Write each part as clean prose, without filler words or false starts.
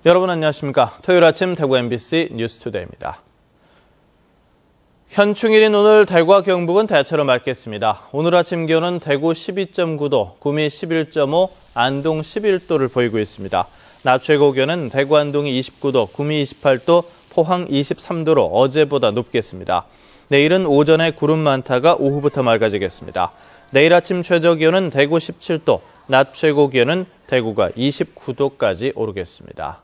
여러분 안녕하십니까. 토요일 아침 대구 MBC 뉴스투데이입니다. 현충일인 오늘 대구와 경북은 대체로 맑겠습니다. 오늘 아침 기온은 대구 12.9도, 구미 11.5, 안동 11도를 보이고 있습니다. 낮 최고 기온은 대구 안동이 29도, 구미 28도, 포항 23도로 어제보다 높겠습니다. 내일은 오전에 구름 많다가 오후부터 맑아지겠습니다. 내일 아침 최저 기온은 대구 17도, 낮 최고 기온은 대구가 29도까지 오르겠습니다.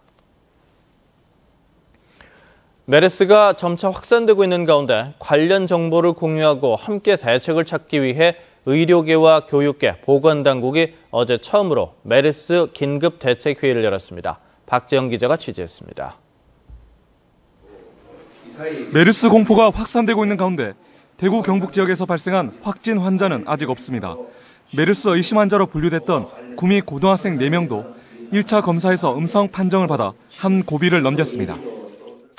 메르스가 점차 확산되고 있는 가운데 관련 정보를 공유하고 함께 대책을 찾기 위해 의료계와 교육계, 보건당국이 어제 처음으로 메르스 긴급대책회의를 열었습니다. 박재영 기자가 취재했습니다. 메르스 공포가 확산되고 있는 가운데 대구 경북 지역에서 발생한 확진 환자는 아직 없습니다. 메르스 의심 환자로 분류됐던 구미 고등학생 4명도 1차 검사에서 음성 판정을 받아 한 고비를 넘겼습니다.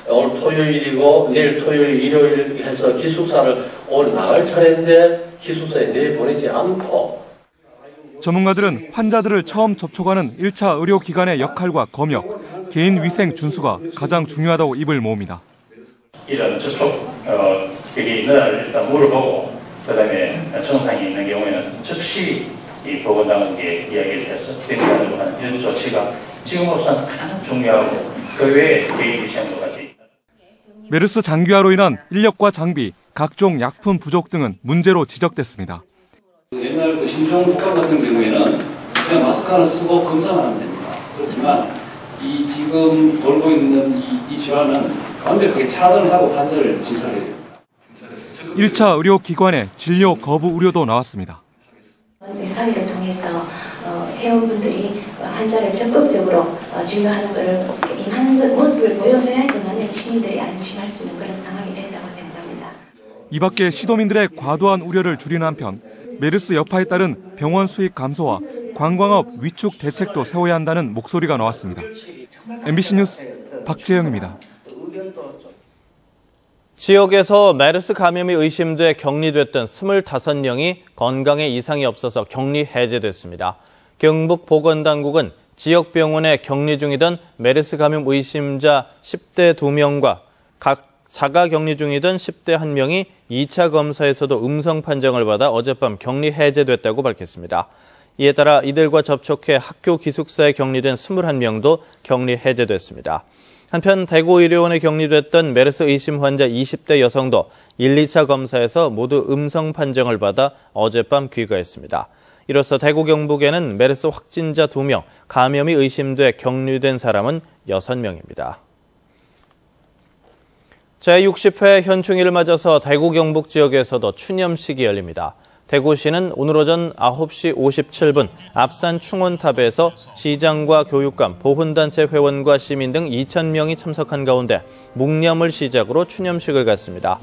오늘 토요일이고 내일 토요일, 일요일 해서 기숙사를 오늘 나갈 차례인데 기숙사에 내보내지 않고. 전문가들은 환자들을 처음 접촉하는 1차 의료기관의 역할과 검역, 개인 위생 준수가 가장 중요하다고 입을 모읍니다. 이런 접촉들이 있는지를 일단 물어보고 그다음에 증상이 있는 경우에는 즉시 이 보건당국에 이야기를 해서 대응하려고 하는 이런 조치가 지금으로서는 가장 중요하고 그 외에 개인 위생도 같이. 메르스 장기화로 인한 인력과 장비, 각종 약품 부족 등은 문제로 지적됐습니다. 옛날 그 신종 독감 같은 경우에는 그냥 마스크 하나 쓰고 검사만 하면 됩니다. 그렇지만 이 지금 돌고 있는 이 질환은 완벽하게 차단을 하고 환자를 진찰해야 됩니다. 1차 의료기관에 진료 거부 우려도 나왔습니다. 사회를 통해서 회원분들이 환자를 적극적으로 진료하는 것을 하는 모습을 보여줘야지만 시민들이 안심할 수 있는 그런 상황이 된다고 생각합니다. 이 밖에 시도민들의 과도한 우려를 줄이는 한편 메르스 여파에 따른 병원 수익 감소와 관광업 위축 대책도 세워야 한다는 목소리가 나왔습니다. MBC 뉴스 박재영입니다. 지역에서 메르스 감염이 의심돼 격리됐던 25명이 건강에 이상이 없어서 격리 해제됐습니다. 경북 보건당국은 지역 병원에 격리 중이던 메르스 감염 의심자 10대 2명과 각 자가 격리 중이던 10대 1명이 2차 검사에서도 음성 판정을 받아 어젯밤 격리 해제됐다고 밝혔습니다. 이에 따라 이들과 접촉해 학교 기숙사에 격리된 21명도 격리 해제됐습니다. 한편 대구의료원에 격리됐던 메르스 의심 환자 20대 여성도 1, 2차 검사에서 모두 음성 판정을 받아 어젯밤 귀가했습니다. 이로써 대구 경북에는 메르스 확진자 2명, 감염이 의심돼 격리된 사람은 6명입니다. 제60회 현충일을 맞아서 대구 경북 지역에서도 추념식이 열립니다. 대구시는 오늘 오전 9시 57분 앞산 충원탑에서 시장과 교육감, 보훈단체 회원과 시민 등 2,000명이 참석한 가운데 묵념을 시작으로 추념식을 갖습니다.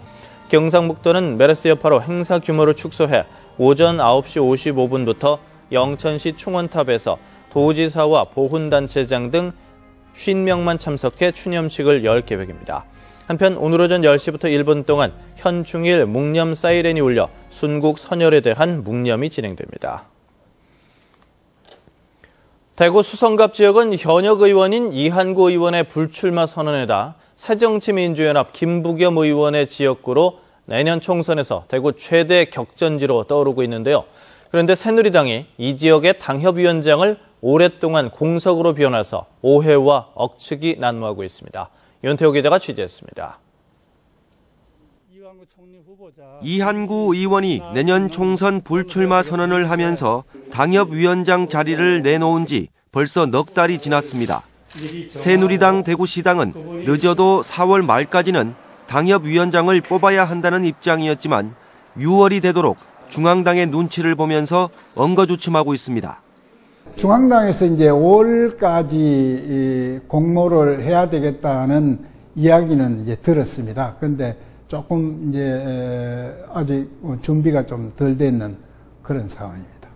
경상북도는 메르스 여파로 행사 규모를 축소해 오전 9시 55분부터 영천시 충원탑에서 도지사와 보훈단체장 등 50명만 참석해 추념식을 열 계획입니다. 한편 오늘 오전 10시부터 1분 동안 현충일 묵념 사이렌이 울려 순국 선열에 대한 묵념이 진행됩니다. 대구 수성갑 지역은 현역 의원인 이한구 의원의 불출마 선언에다 새정치민주연합 김부겸 의원의 지역구로 내년 총선에서 대구 최대 격전지로 떠오르고 있는데요. 그런데 새누리당이 이 지역의 당협위원장을 오랫동안 공석으로 비워놔서 오해와 억측이 난무하고 있습니다. 윤태호 기자가 취재했습니다. 이한구 의원이 내년 총선 불출마 선언을 하면서 당협위원장 자리를 내놓은 지 벌써 넉 달이 지났습니다. 새누리당 대구시당은 늦어도 4월 말까지는 당협위원장을 뽑아야 한다는 입장이었지만 6월이 되도록 중앙당의 눈치를 보면서 엉거주춤하고 있습니다. 중앙당에서 이제 5월까지 공모를 해야 되겠다는 이야기는 이제 들었습니다. 그런데 조금 이제 아직 준비가 좀 덜 됐는 그런 상황입니다.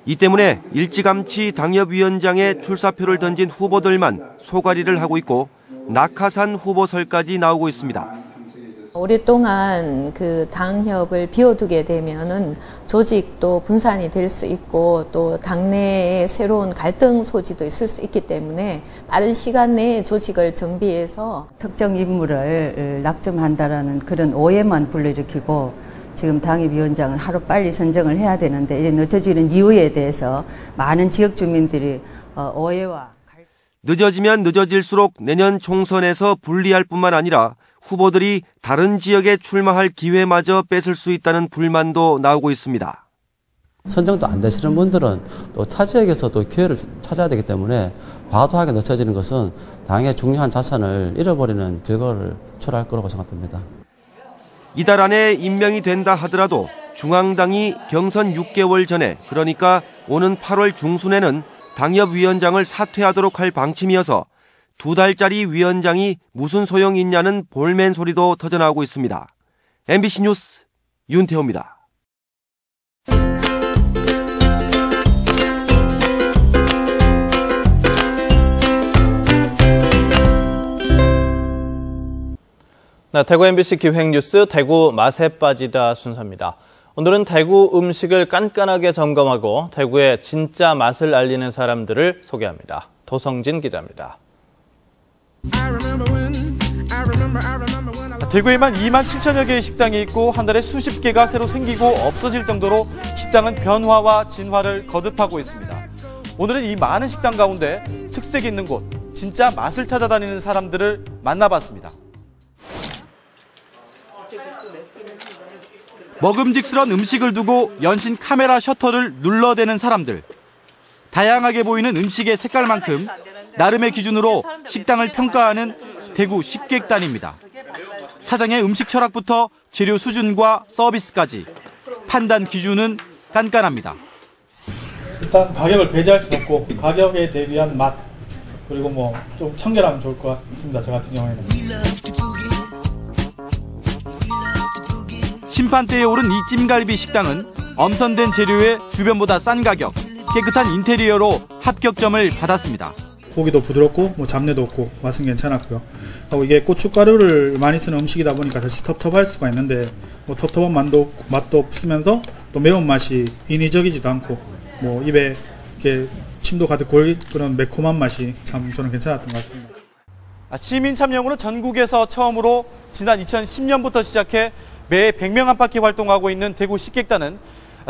이 때문에 일찌감치 당협위원장에 출사표를 던진 후보들만 소가리를 하고 있고 낙하산 후보설까지 나오고 있습니다. 오랫동안 그 당협을 비워두게 되면은 조직도 분산이 될 수 있고 또 당내에 새로운 갈등 소지도 있을 수 있기 때문에 빠른 시간 내에 조직을 정비해서 특정 인물을 낙점한다라는 그런 오해만 불러일으키고 지금 당협위원장을 하루빨리 선정을 해야 되는데 이런 늦어지는 이유에 대해서 많은 지역 주민들이 오해와 늦어지면 늦어질수록 내년 총선에서 불리할 뿐만 아니라 후보들이 다른 지역에 출마할 기회마저 뺏을 수 있다는 불만도 나오고 있습니다. 선정도 안 되시는 분들은 또 타 지역에서도 기회를 찾아야 되기 때문에 과도하게 늦춰지는 것은 당의 중요한 자산을 잃어버리는 결과를 초래할 거라고 생각됩니다. 이달 안에 임명이 된다 하더라도 중앙당이 경선 6개월 전에, 그러니까 오는 8월 중순에는 당협위원장을 사퇴하도록 할 방침이어서 2달짜리 위원장이 무슨 소용이 있냐는 볼멘 소리도 터져나오고 있습니다. MBC 뉴스 윤태호입니다. 네, 대구 MBC 기획뉴스 대구 맛에 빠지다 순서입니다. 오늘은 대구 음식을 깐깐하게 점검하고 대구의 진짜 맛을 알리는 사람들을 소개합니다. 도성진 기자입니다. 대구에만 27,000여 개의 식당이 있고 한 달에 수십 개가 새로 생기고 없어질 정도로 식당은 변화와 진화를 거듭하고 있습니다. 오늘은 이 많은 식당 가운데 특색 있는 곳, 진짜 맛을 찾아다니는 사람들을 만나봤습니다. 먹음직스러운 음식을 두고 연신 카메라 셔터를 눌러대는 사람들. 다양하게 보이는 음식의 색깔만큼 나름의 기준으로 식당을 평가하는 대구 식객단입니다. 사장의 음식 철학부터 재료 수준과 서비스까지 판단 기준은 깐깐합니다. 일단 가격을 배제할 수 없고 가격에 대비한 맛, 그리고 뭐 좀 청결하면 좋을 것 같습니다. 저 같은 경우에는. 심판대에 오른 이 찜갈비 식당은 엄선된 재료에 주변보다 싼 가격, 깨끗한 인테리어로 합격점을 받았습니다. 고기도 부드럽고 뭐 잡내도 없고 맛은 괜찮았고요. 하고 이게 고춧가루를 많이 쓰는 음식이다 보니까 사실 텁텁할 수가 있는데 뭐 텁텁한 맛도 없으면서 또 매운맛이 인위적이지도 않고 뭐 입에 이렇게 침도 가득 고일 그런 매콤한 맛이 참 저는 괜찮았던 것 같습니다. 시민 참여로 전국에서 처음으로 지난 2010년부터 시작해 매 100명 안팎이 활동하고 있는 대구 식객단은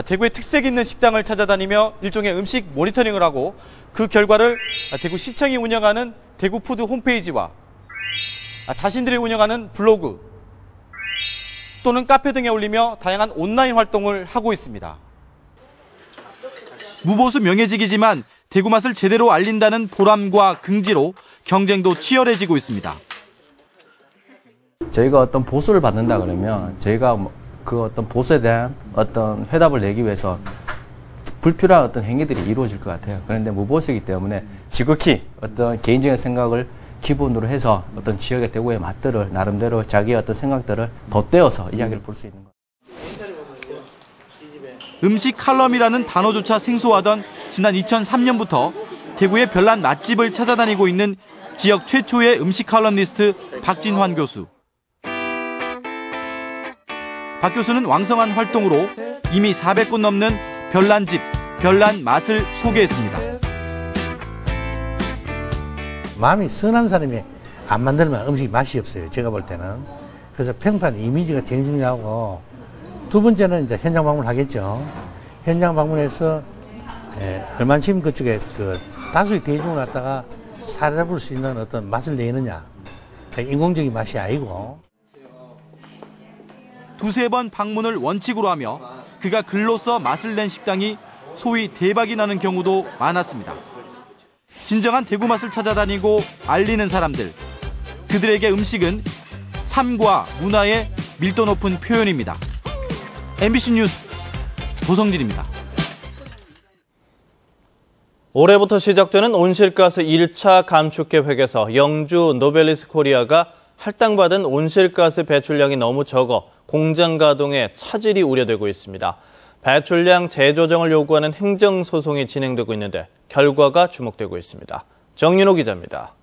대구의 특색 있는 식당을 찾아다니며 일종의 음식 모니터링을 하고 그 결과를 대구시청이 운영하는 대구푸드 홈페이지와 자신들이 운영하는 블로그 또는 카페 등에 올리며 다양한 온라인 활동을 하고 있습니다. 무보수 명예직이지만 대구 맛을 제대로 알린다는 보람과 긍지로 경쟁도 치열해지고 있습니다. 저희가 어떤 보수를 받는다 그러면 저희가 그 어떤 보수에 대한 어떤 회답을 내기 위해서 불필요한 어떤 행위들이 이루어질 것 같아요. 그런데 무보수이기 때문에 지극히 어떤 개인적인 생각을 기본으로 해서 어떤 지역의 대구의 맛들을 나름대로 자기의 어떤 생각들을 덧대어서 이야기를 볼 수 있는 거예요. 음식 칼럼이라는 단어조차 생소하던 지난 2003년부터 대구의 별난 맛집을 찾아다니고 있는 지역 최초의 음식 칼럼니스트 박진환 교수. 박 교수는 왕성한 활동으로 이미 400곳 넘는 별난집, 별난 맛을 소개했습니다. 마음이 선한 사람이 안 만들면 음식이 맛이 없어요. 제가 볼 때는. 그래서 평판 이미지가 제일 중요하고 두 번째는 이제 현장 방문을 하겠죠. 현장 방문해서 얼만큼 그쪽에 그 다수의 대중을 갖다가 사로잡을 수 있는 어떤 맛을 내느냐. 인공적인 맛이 아니고. 두세 번 방문을 원칙으로 하며 그가 글로써 맛을 낸 식당이 소위 대박이 나는 경우도 많았습니다. 진정한 대구 맛을 찾아다니고 알리는 사람들. 그들에게 음식은 삶과 문화의 밀도 높은 표현입니다. MBC 뉴스 도성진입니다. 올해부터 시작되는 온실가스 1차 감축 계획에서 영주 노벨리스 코리아가 할당받은 온실가스 배출량이 너무 적어 공장 가동에 차질이 우려되고 있습니다. 배출량 재조정을 요구하는 행정소송이 진행되고 있는데 결과가 주목되고 있습니다. 정윤호 기자입니다.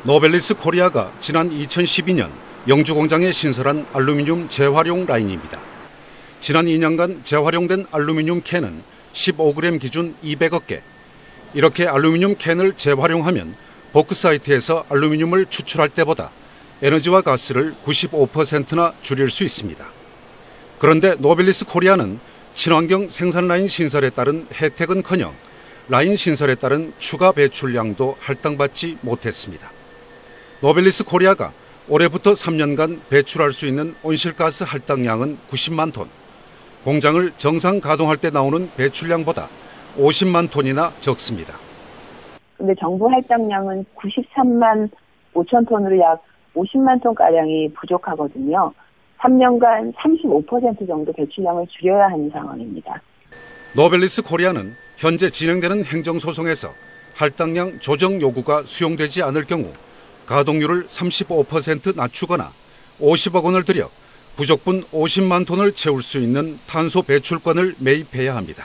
노벨리스 코리아가 지난 2012년 영주 공장에 신설한 알루미늄 재활용 라인입니다. 지난 2년간 재활용된 알루미늄 캔은 15g 기준 200억 개. 이렇게 알루미늄 캔을 재활용하면 보크사이트에서 알루미늄을 추출할 때보다 에너지와 가스를 95%나 줄일 수 있습니다. 그런데 노벨리스 코리아는 친환경 생산 라인 신설에 따른 혜택은커녕 라인 신설에 따른 추가 배출량도 할당받지 못했습니다. 노벨리스 코리아가 올해부터 3년간 배출할 수 있는 온실가스 할당량은 90만 톤, 공장을 정상 가동할 때 나오는 배출량보다 50만 톤이나 적습니다. 근데 정부 할당량은 93만 5천 톤으로 약 50만 톤가량이 부족하거든요. 3년간 35% 정도 배출량을 줄여야 하는 상황입니다. 노벨리스 코리아는 현재 진행되는 행정소송에서 할당량 조정 요구가 수용되지 않을 경우 가동률을 35% 낮추거나 50억 원을 들여 부족분 50만 톤을 채울 수 있는 탄소 배출권을 매입해야 합니다.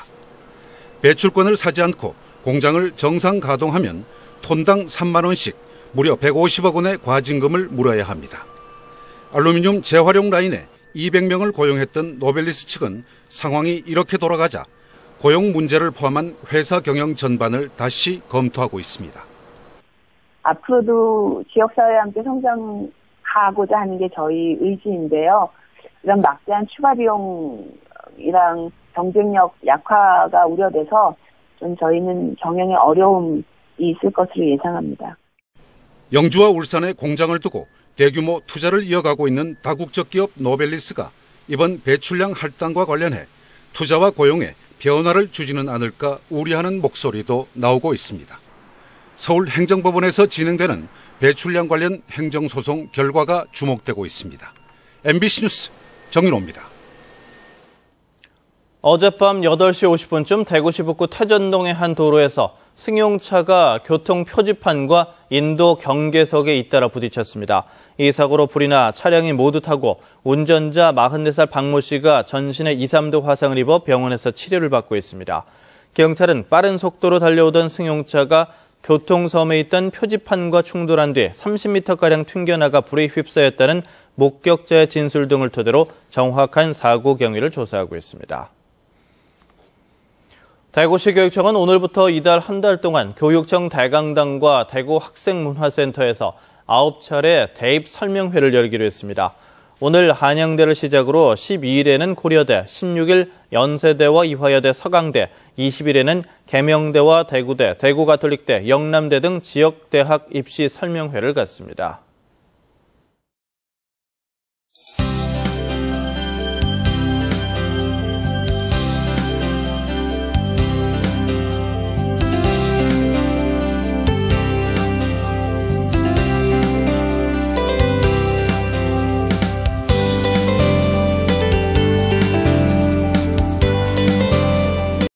배출권을 사지 않고 공장을 정상 가동하면 톤당 3만 원씩 무려 150억 원의 과징금을 물어야 합니다. 알루미늄 재활용 라인에 200명을 고용했던 노벨리스 측은 상황이 이렇게 돌아가자 고용 문제를 포함한 회사 경영 전반을 다시 검토하고 있습니다. 앞으로도 지역사회와 함께 성장하고자 하는 게 저희 의지인데요. 이런 막대한 추가 비용이랑 경쟁력 약화가 우려돼서 좀 저희는 경영에 어려움이 있을 것으로 예상합니다. 영주와 울산에 공장을 두고 대규모 투자를 이어가고 있는 다국적 기업 노벨리스가 이번 배출량 할당과 관련해 투자와 고용에 변화를 주지는 않을까 우려하는 목소리도 나오고 있습니다. 서울행정법원에서 진행되는 배출량 관련 행정소송 결과가 주목되고 있습니다. MBC 뉴스 정윤호입니다. 어젯밤 8시 50분쯤 대구시 북구 태전동의 한 도로에서 승용차가 교통 표지판과 인도 경계석에 잇따라 부딪혔습니다. 이 사고로 불이 나 차량이 모두 타고 운전자 44살 박모 씨가 전신에 2, 3도 화상을 입어 병원에서 치료를 받고 있습니다. 경찰은 빠른 속도로 달려오던 승용차가 교통섬에 있던 표지판과 충돌한 뒤 30m가량 튕겨나가 불에 휩싸였다는 목격자의 진술 등을 토대로 정확한 사고 경위를 조사하고 있습니다. 대구시 교육청은 오늘부터 이달 한 달 동안 교육청 대강당과 대구 학생문화센터에서 9차례 대입 설명회를 열기로 했습니다. 오늘 한양대를 시작으로 12일에는 고려대, 16일 연세대와 이화여대, 서강대, 20일에는 계명대와 대구대, 대구가톨릭대, 영남대 등 지역대학 입시 설명회를 갖습니다.